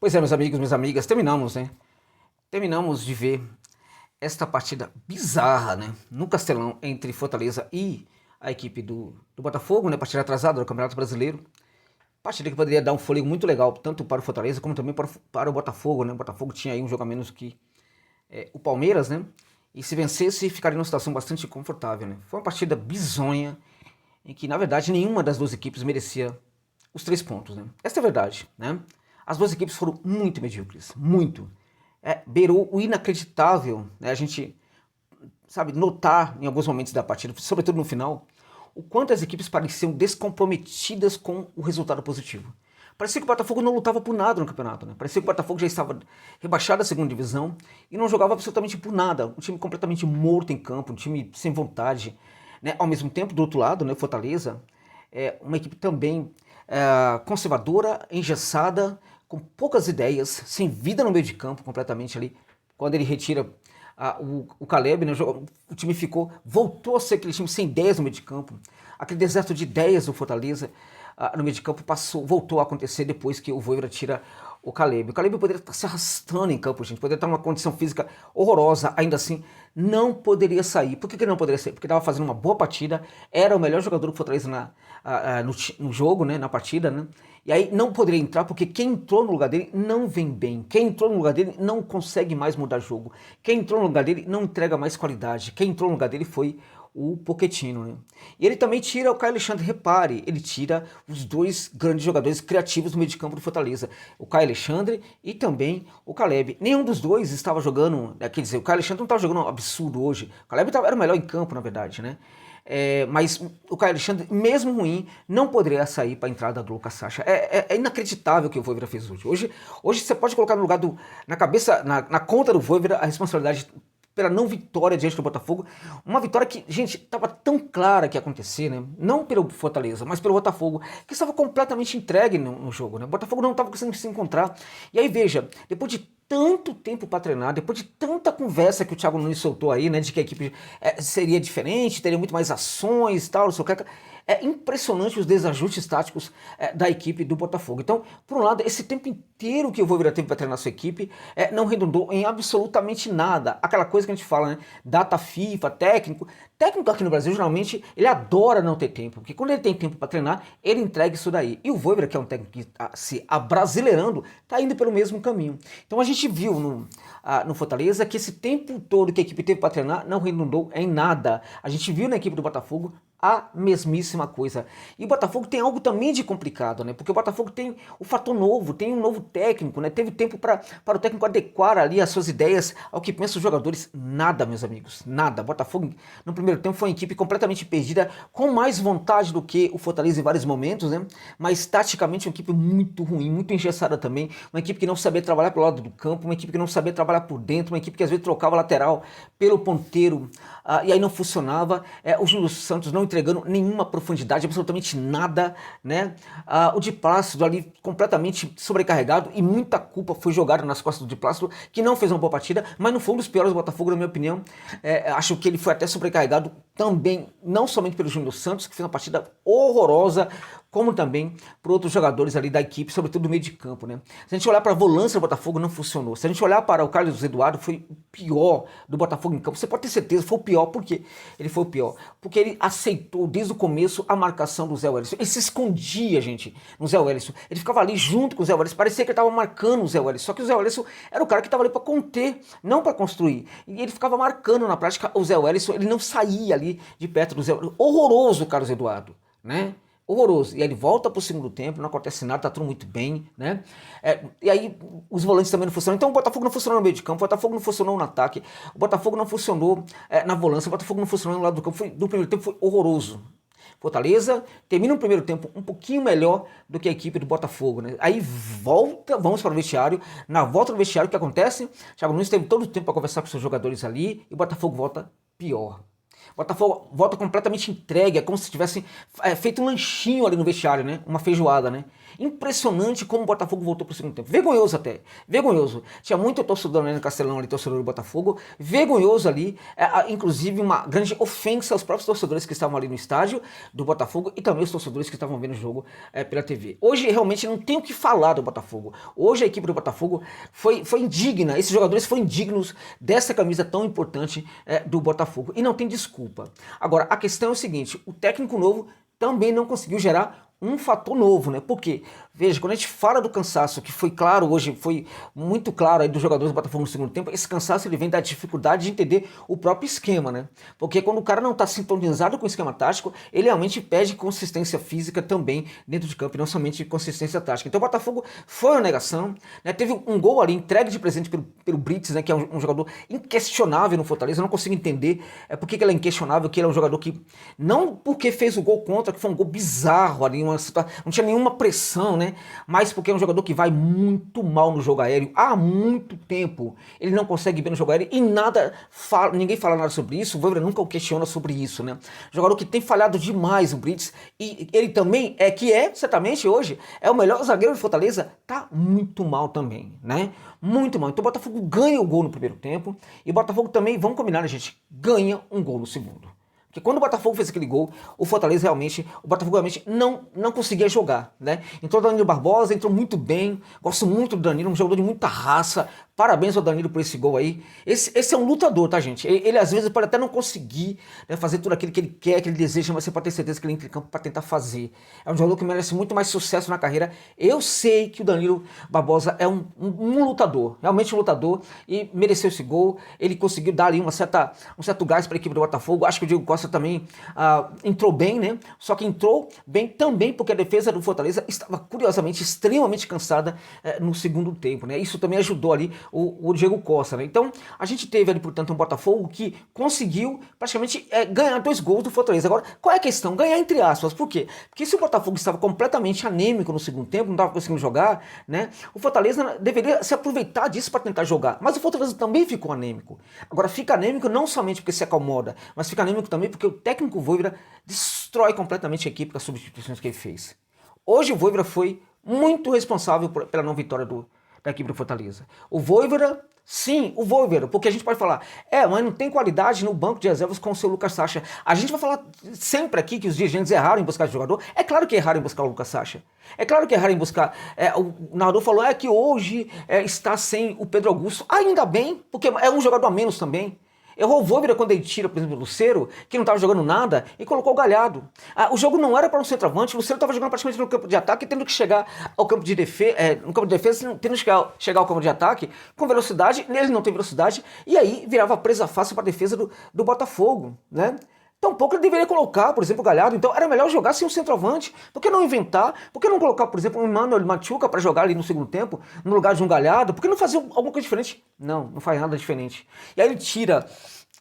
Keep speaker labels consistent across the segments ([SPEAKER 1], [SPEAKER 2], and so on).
[SPEAKER 1] Pois é, meus amigos, minhas amigas, terminamos, né? Terminamos de ver esta partida bizarra, né? No Castelão, entre Fortaleza e a equipe do Botafogo, né? Partida atrasada do Campeonato Brasileiro. Partida que poderia dar um fôlego muito legal, tanto para o Fortaleza como também para o Botafogo, né? O Botafogo tinha aí um jogo a menos que o Palmeiras, né? E se vencesse, ficaria numa situação bastante confortável, né? Foi uma partida bizonha, em que, na verdade, nenhuma das duas equipes merecia os 3 pontos, né? Essa é a verdade, né? As duas equipes foram muito medíocres, muito. Beirou o inacreditável, né? A gente, sabe, notar em alguns momentos da partida, sobretudo no final, o quanto as equipes pareciam descomprometidas com o resultado positivo. Parecia que o Botafogo não lutava por nada no campeonato, né? Parecia que o Botafogo já estava rebaixado à segunda divisão e não jogava absolutamente por nada. Um time completamente morto em campo, um time sem vontade, né? Ao mesmo tempo, do outro lado, né, Fortaleza, uma equipe também conservadora, engessada, com poucas ideias, sem vida no meio de campo completamente ali. Quando ele retira o Caleb, né, o time voltou a ser aquele time sem ideias no meio de campo. Aquele deserto de ideias do Fortaleza no meio de campo voltou a acontecer depois que o Vojvoda tira o Caleb. O Caleb poderia estar se arrastando em campo, gente, poderia estar numa condição física horrorosa, ainda assim não poderia sair. Por que não poderia sair? Porque estava fazendo uma boa partida, era o melhor jogador do Fortaleza no jogo, né, na partida, né? E aí não poderia entrar porque quem entrou no lugar dele não vem bem. Quem entrou no lugar dele não consegue mais mudar jogo. Quem entrou no lugar dele não entrega mais qualidade. Quem entrou no lugar dele foi o Pochettino, né? E ele também tira o Caio Alexandre, repare, ele tira os dois grandes jogadores criativos no meio de campo do Fortaleza, o Caio Alexandre e também o Caleb. Nenhum dos dois estava jogando, quer dizer, o Caio Alexandre não estava jogando um absurdo hoje, o Caleb era o melhor em campo, na verdade, né? Mas o Caio Alexandre, mesmo ruim, não poderia sair para a entrada do Lucas Sacha. É inacreditável o que o Vojvoda fez hoje. Hoje você pode colocar no lugar na cabeça, na conta do Vojvoda, a responsabilidade pela não vitória diante do Botafogo. Uma vitória que, gente, estava tão clara que ia acontecer, né? Não pelo Fortaleza, mas pelo Botafogo, que estava completamente entregue no jogo, né? O Botafogo não estava conseguindo se encontrar. E aí, veja, depois de tanto tempo para treinar, depois de tanta conversa que o Thiago Nunes soltou aí, né, de que a equipe seria diferente, teria muito mais ações e tal, não sei o que. É impressionante os desajustes táticos da equipe do Botafogo. Então, por um lado, esse tempo inteiro que o Vojvoda teve para treinar sua equipe não redundou em absolutamente nada. Aquela coisa que a gente fala, né? Data FIFA, técnico. Técnico aqui no Brasil, geralmente, ele adora não ter tempo, porque quando ele tem tempo para treinar, ele entrega isso daí. E o Vojvoda, que é um técnico que está se abrasileirando, está indo pelo mesmo caminho. Então a gente viu no Fortaleza que esse tempo todo que a equipe teve para treinar não redundou em nada. A gente viu na equipe do Botafogo a mesmíssima coisa. E o Botafogo tem algo também de complicado, né? Porque o Botafogo tem o fator novo, tem um novo técnico, né? Teve tempo para o técnico adequar ali as suas ideias ao que pensam os jogadores. Nada, meus amigos, nada. O Botafogo, no primeiro tempo, foi uma equipe completamente perdida, com mais vontade do que o Fortaleza em vários momentos, né? Mas taticamente uma equipe muito ruim, muito engessada também. Uma equipe que não sabia trabalhar pelo lado do campo, uma equipe que não sabia trabalhar por dentro, uma equipe que às vezes trocava lateral pelo ponteiro e aí não funcionava. O Júlio Santos não entregando nenhuma profundidade, absolutamente nada, né? O Di Plácido ali completamente sobrecarregado e muita culpa foi jogada nas costas do Di Plácido, que não fez uma boa partida, mas não foi um dos piores do Botafogo, na minha opinião. Acho que ele foi até sobrecarregado também, não somente pelo Júnior Santos, que fez uma partida horrorosa, como também por outros jogadores ali da equipe, sobretudo do meio de campo, né? Se a gente olhar para a volância do Botafogo, não funcionou. Se a gente olhar para o Carlos Eduardo, foi o pior do Botafogo em campo. Você pode ter certeza, foi o pior. Por quê? Ele foi o pior. Porque ele aceitou desde o começo a marcação do Zé Wellison. Ele se escondia, gente, no Zé Wellison. Ele ficava ali junto com o Zé Wellison. Parecia que ele estava marcando o Zé Wellison. Só que o Zé Wellison era o cara que estava ali para conter, não para construir. E ele ficava marcando na prática o Zé Wellison. Ele não saía ali de perto do Zé Wellison. Horroroso o Carlos Eduardo, né? Horroroso. E aí ele volta pro segundo tempo, não acontece nada, tá tudo muito bem, né? E aí os volantes também não funcionam. Então o Botafogo não funcionou no meio de campo, o Botafogo não funcionou no ataque, o Botafogo não funcionou na volância, o Botafogo não funcionou no lado do campo. Do primeiro tempo foi horroroso. Fortaleza termina o primeiro tempo um pouquinho melhor do que a equipe do Botafogo, né? Aí vamos para o vestiário. Na volta do vestiário, o que acontece? Thiago Nunes teve todo o tempo para conversar com seus jogadores ali e o Botafogo volta pior. O Botafogo volta completamente entregue, é como se tivesse feito um lanchinho ali no vestiário, né? Uma feijoada, né? Impressionante como o Botafogo voltou para o segundo tempo. Vergonhoso até. Vergonhoso. Tinha muito torcedor ali no Castelão, ali, torcedor do Botafogo. Vergonhoso ali. Inclusive uma grande ofensa aos próprios torcedores que estavam ali no estádio do Botafogo e também os torcedores que estavam vendo o jogo pela TV. Hoje realmente não tem o que falar do Botafogo. Hoje a equipe do Botafogo foi indigna. Esses jogadores foram indignos dessa camisa tão importante do Botafogo. E não tem desculpa. Agora, a questão é o seguinte. O técnico novo também não conseguiu gerar um fator novo, né? Porque, veja, quando a gente fala do cansaço, que foi claro hoje, foi muito claro aí dos jogadores do Botafogo no segundo tempo, esse cansaço ele vem da dificuldade de entender o próprio esquema, né? Porque quando o cara não está sintonizado com o esquema tático, ele realmente pede consistência física também dentro de campo, e não somente consistência tática. Então o Botafogo foi uma negação, né? Teve um gol ali entregue de presente pelo Brits, né? Que é um jogador inquestionável no Fortaleza. Eu não consigo entender por que ele é inquestionável, que ele é um jogador que, não porque fez o gol contra, que foi um gol bizarro ali, não tinha nenhuma pressão, né? Mas porque é um jogador que vai muito mal no jogo aéreo há muito tempo. Ele não consegue ver no jogo aéreo e ninguém fala nada sobre isso. O Voivoda nunca o questiona sobre isso, né? Jogador que tem falhado demais o Brits, e ele também certamente hoje, é o melhor zagueiro de Fortaleza, tá muito mal também, né? Muito mal. Então o Botafogo ganha o gol no primeiro tempo e o Botafogo também, vamos combinar, né, gente? Ganha um gol no segundo. Porque quando o Botafogo fez aquele gol, o Botafogo realmente não conseguia jogar, né? Entrou o Danilo Barbosa, entrou muito bem, gosto muito do Danilo, um jogador de muita raça. Parabéns ao Danilo por esse gol aí. Esse é um lutador, tá, gente? Ele às vezes pode até não conseguir, né, fazer tudo aquilo que ele quer, que ele deseja, mas você pode ter certeza que ele entra em campo para tentar fazer. É um jogador que merece muito mais sucesso na carreira. Eu sei que o Danilo Barbosa é um lutador, realmente um lutador, e mereceu esse gol. Ele conseguiu dar ali um certo gás para a equipe do Botafogo. Acho que o Diego Costa também entrou bem, né? Só que entrou bem também porque a defesa do Fortaleza estava, curiosamente, extremamente cansada no segundo tempo, né? Isso também ajudou ali o Diego Costa, né? Então, a gente teve ali, portanto, um Botafogo que conseguiu praticamente ganhar 2 gols do Fortaleza. Agora, qual é a questão? Ganhar entre aspas. Por quê? Porque se o Botafogo estava completamente anêmico no segundo tempo, não estava conseguindo jogar, né? O Fortaleza deveria se aproveitar disso para tentar jogar. Mas o Fortaleza também ficou anêmico. Agora, fica anêmico não somente porque se acomoda, mas fica anêmico também porque o técnico Voivoda destrói completamente a equipe com as substituições que ele fez. Hoje o Voivoda foi muito responsável pela não vitória da equipe do Fortaleza. O Voivoda, sim, o Voivoda, porque a gente pode falar, mas não tem qualidade no banco de reservas com o seu Lucas Sacha. A gente vai falar sempre aqui que os dirigentes erraram em buscar esse jogador. É claro que erraram em buscar o Lucas Sacha. É claro que erraram em buscar. O narrador falou que hoje está sem o Pedro Augusto. Ainda bem, porque é um jogador a menos também. Errou o Voivoda quando ele tira, por exemplo, o Lucero, que não estava jogando nada, e colocou o Galhardo. O jogo não era para um centroavante, o Lucero estava jogando praticamente no campo de ataque, tendo que chegar ao campo de defesa, tendo que chegar ao campo de ataque com velocidade, ele não tem velocidade, e aí virava presa fácil para a defesa do Botafogo, né? Tampouco ele deveria colocar, por exemplo, o Galhardo. Então era melhor jogar sem um centroavante. Por que não inventar? Por que não colocar, por exemplo, um Emmanuel Machuca para jogar ali no segundo tempo, no lugar de um Galhardo? Por que não fazer alguma coisa diferente? Não faz nada diferente. E aí ele tira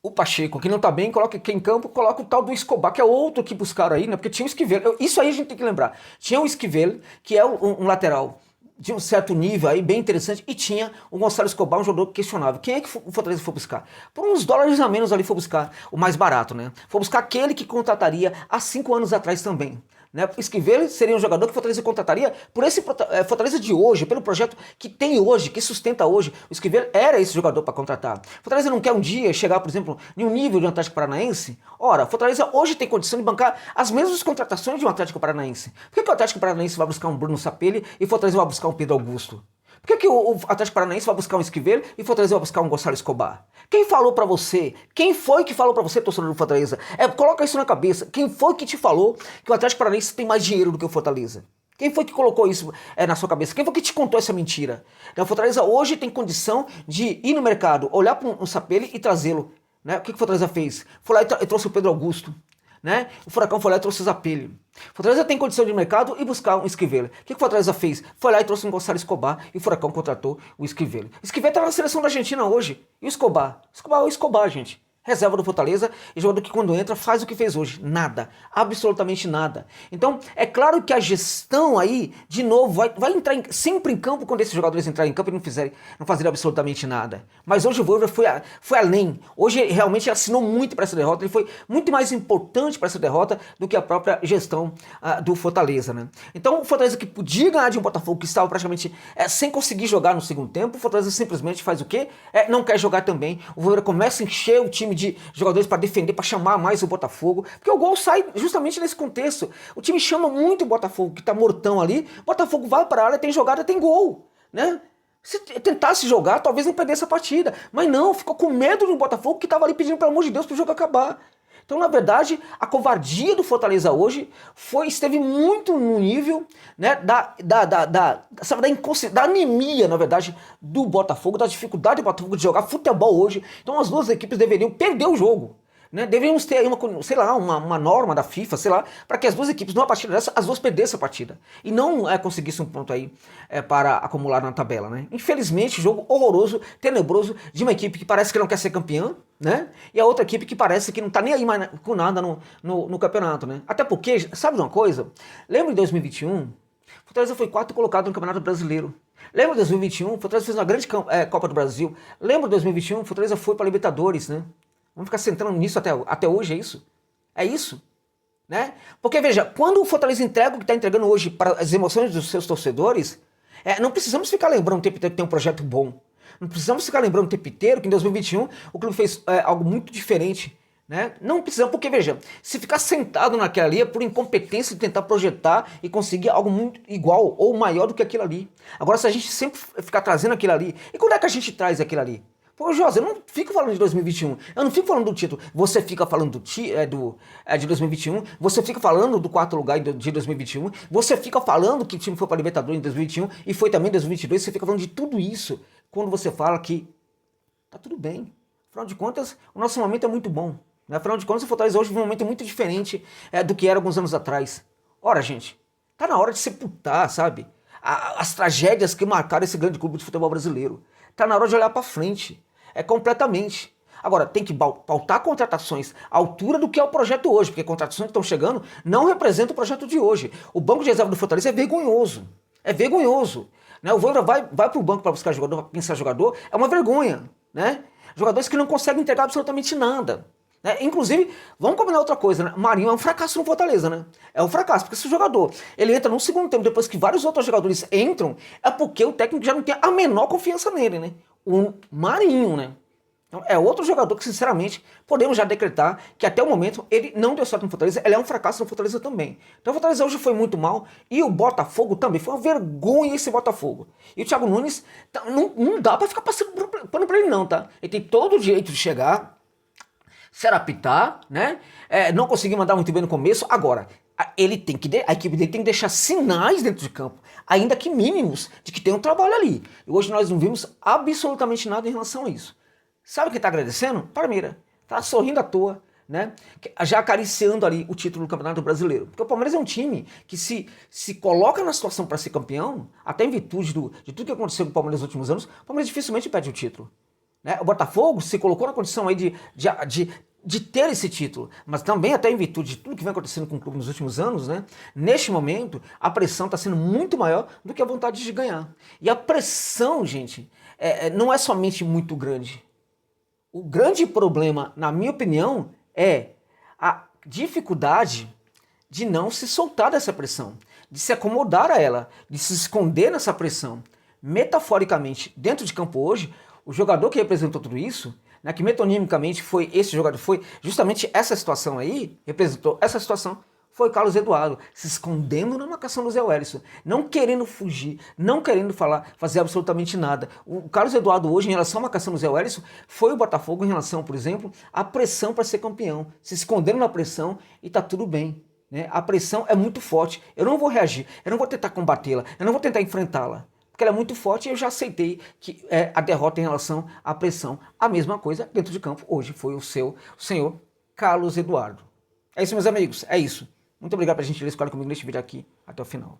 [SPEAKER 1] o Pacheco, que não tá bem, coloca aqui em campo, coloca o tal do Escobar, que é outro que buscaram aí, né? Porque tinha o Esquivel. Isso aí a gente tem que lembrar. Tinha o Esquivel, que é um lateral de um certo nível aí, bem interessante, e tinha o Gonçalo Escobar, um jogador questionável. Quem é que o Fortaleza foi buscar? Por uns dólares a menos ali foi buscar o mais barato, né? Foi buscar aquele que contrataria há 5 anos atrás também. Né? Esquivel seria um jogador que o Fortaleza contrataria por esse Fortaleza de hoje, pelo projeto que tem hoje, que sustenta hoje. O Esquivel era esse jogador para contratar. Fortaleza não quer um dia chegar, por exemplo, em um nível de um Atlético Paranaense? Ora, Fortaleza hoje tem condição de bancar as mesmas contratações de um Atlético Paranaense. Por que o Atlético Paranaense vai buscar um Bruno Sapelli e Fortaleza vai buscar um Pedro Augusto? Por que o Atlético Paranaense vai buscar um Esquivel e Fortaleza vai buscar um Gonçalo Escobar? Quem falou pra você? Quem foi que falou pra você, torcedor do Fortaleza? Coloca isso na cabeça. Quem foi que te falou que o Atlético Paranaense tem mais dinheiro do que o Fortaleza? Quem foi que colocou isso na sua cabeça? Quem foi que te contou essa mentira? O Fortaleza hoje tem condição de ir no mercado, olhar para um Sapelli e trazê-lo. Né? O que o Fortaleza fez? Foi lá e trouxe o Pedro Augusto. Né? O Furacão foi lá e trouxe o Zapelli. Fortaleza tem condição de mercado e buscar um Esquivel. O que o Fortaleza fez? Foi lá e trouxe um Gonçalo Escobar e o Furacão contratou o Esquivel. O Esquivel tá na seleção da Argentina hoje. E o Escobar? Escobar é o Escobar, gente. reserva do Fortaleza e jogador que quando entra faz o que fez hoje, nada, absolutamente nada. Então é claro que a gestão aí, de novo, vai entrar sempre em campo quando esses jogadores entrarem em campo e não fazerem absolutamente nada. Mas hoje o Voivoda foi além, hoje realmente ele assinou muito para essa derrota, ele foi muito mais importante para essa derrota do que a própria gestão do Fortaleza, né? Então o Fortaleza que podia ganhar de um Botafogo que estava praticamente sem conseguir jogar no segundo tempo, o Fortaleza simplesmente faz o quê? Não quer jogar também, o Voivoda começa a encher o time de jogadores para defender, para chamar mais o Botafogo, porque o gol sai justamente nesse contexto. O time chama muito o Botafogo, que tá mortão ali, o Botafogo vai para a área, tem jogada, tem gol, né? Se tentasse jogar, talvez não perdesse a partida, mas não, ficou com medo do Botafogo que estava ali pedindo pelo amor de Deus para o jogo acabar. Então, na verdade, a covardia do Fortaleza hoje esteve muito no nível, né, da anemia, na verdade, do Botafogo, da dificuldade do Botafogo de jogar futebol hoje. Então, as duas equipes deveriam perder o jogo. Né? Deveríamos ter aí uma norma da FIFA, sei lá, para que as duas equipes, numa partida dessa, as duas perdessem a partida. E não conseguissem um ponto aí para acumular na tabela. Né? Infelizmente, jogo horroroso, tenebroso, de uma equipe que parece que não quer ser campeã, né? E a outra equipe que parece que não tá nem aí mais com nada no campeonato. Né? Até porque, sabe de uma coisa? Lembra em 2021? Fortaleza foi quarto colocado no Campeonato Brasileiro. Lembra de 2021? Fortaleza fez uma grande Copa do Brasil. Lembra de 2021? Fortaleza foi para a Libertadores, né? Vamos ficar centrando nisso até hoje, é isso? É isso? Né? Porque, veja, quando o Fortaleza entrega o que está entregando hoje para as emoções dos seus torcedores, não precisamos ficar lembrando o tempo inteiro que tem um projeto bom. Não precisamos ficar lembrando o tempo inteiro que em 2021 o clube fez algo muito diferente. Né? Não precisamos, porque, veja, se ficar sentado naquela ali é por incompetência de tentar projetar e conseguir algo muito igual ou maior do que aquilo ali. Agora, se a gente sempre ficar trazendo aquilo ali, e quando é que a gente traz aquilo ali? Pô, José, eu não fico falando de 2021, eu não fico falando do título, você fica falando de 2021, você fica falando do quarto lugar de 2021, você fica falando que o time foi para a Libertadores em 2021 e foi também em 2022, você fica falando de tudo isso quando você fala que tá tudo bem. Afinal de contas, o nosso momento é muito bom. Né? Afinal de contas, o Fortaleza hoje vive um momento muito diferente do que era alguns anos atrás. Ora, gente, tá na hora de sepultar, sabe? As tragédias que marcaram esse grande clube de futebol brasileiro. Tá na hora de olhar para frente. Completamente. Agora, tem que pautar contratações à altura do que é o projeto hoje, porque contratações que estão chegando não representam o projeto de hoje. O banco de reserva do Fortaleza é vergonhoso. É vergonhoso. Né? O Voivoda vai para o banco para buscar jogador, para pensar jogador, é uma vergonha. Né? Jogadores que não conseguem entregar absolutamente nada. Né? Inclusive, vamos combinar outra coisa, né? Marinho é um fracasso no Fortaleza, né? É um fracasso, porque se o jogador ele entra no segundo tempo, depois que vários outros jogadores entram, é porque o técnico já não tem a menor confiança nele, né? O Marinho, né? Então, é outro jogador que, sinceramente, podemos já decretar que até o momento ele não deu certo no Fortaleza, ele é um fracasso no Fortaleza também. Então o Fortaleza hoje foi muito mal e o Botafogo também, foi uma vergonha esse Botafogo. E o Thiago Nunes, não dá pra ficar passando pano pra ele não, tá? Ele tem todo o direito de chegar, se apitar, né? Não conseguir mandar muito bem no começo. Agora, a equipe dele tem que deixar sinais dentro de campo, ainda que mínimos, de que tem um trabalho ali. E hoje nós não vimos absolutamente nada em relação a isso. Sabe quem tá agradecendo? Palmeiras. Tá sorrindo à toa, né? Já acariciando ali o título do Campeonato Brasileiro. Porque o Palmeiras é um time que se coloca na situação para ser campeão, até em virtude de tudo que aconteceu com o Palmeiras nos últimos anos, o Palmeiras dificilmente perde o título. Né? O Botafogo se colocou na condição aí de ter esse título, mas também até em virtude de tudo que vem acontecendo com o clube nos últimos anos, né? Neste momento, a pressão está sendo muito maior do que a vontade de ganhar. E a pressão, gente, não é somente muito grande. O grande problema, na minha opinião, é a dificuldade de não se soltar dessa pressão, de se acomodar a ela, de se esconder nessa pressão. Metaforicamente, dentro de campo hoje, o jogador que representou tudo isso, né, que metonimicamente foi esse jogador, foi justamente essa situação aí, representou essa situação, foi o Carlos Eduardo, se escondendo na marcação do Zé Wellison, não querendo fugir, não querendo fazer absolutamente nada. O Carlos Eduardo hoje, em relação à marcação do Zé Wellison, foi o Botafogo em relação, por exemplo, à pressão para ser campeão, se escondendo na pressão e tá tudo bem. Né? A pressão é muito forte, eu não vou reagir, eu não vou tentar combatê-la, eu não vou tentar enfrentá-la. Porque ela é muito forte e eu já aceitei que a derrota em relação à pressão. A mesma coisa dentro de campo hoje foi o senhor Carlos Eduardo. É isso, meus amigos, é isso. Muito obrigado pela gentileza de estar comigo neste vídeo aqui até o final.